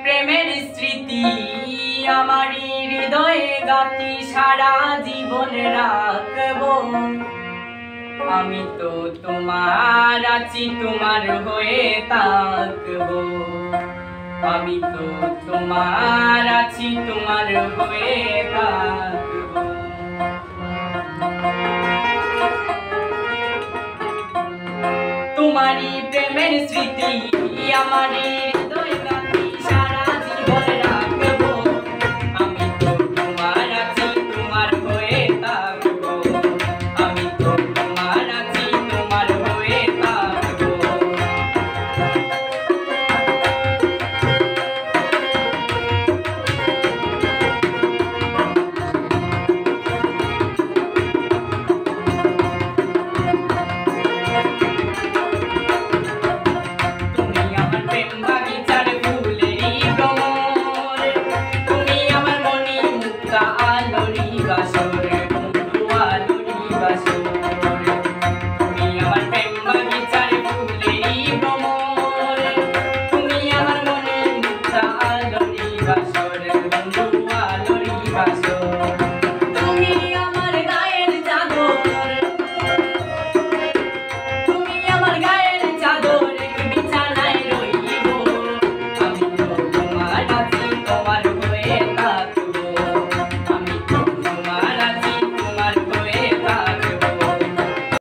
প্রেমের স্মৃতি আমারি হৃদয়ে গাঁথি সারা জীবন রাখবো। আমি তো তোমার আছি, তোমার হয়ে থাকবো। আমি তো তোমার আছি, তোমার হয়ে থাকবো। তোমারই প্রেমের স্মৃতি আমারি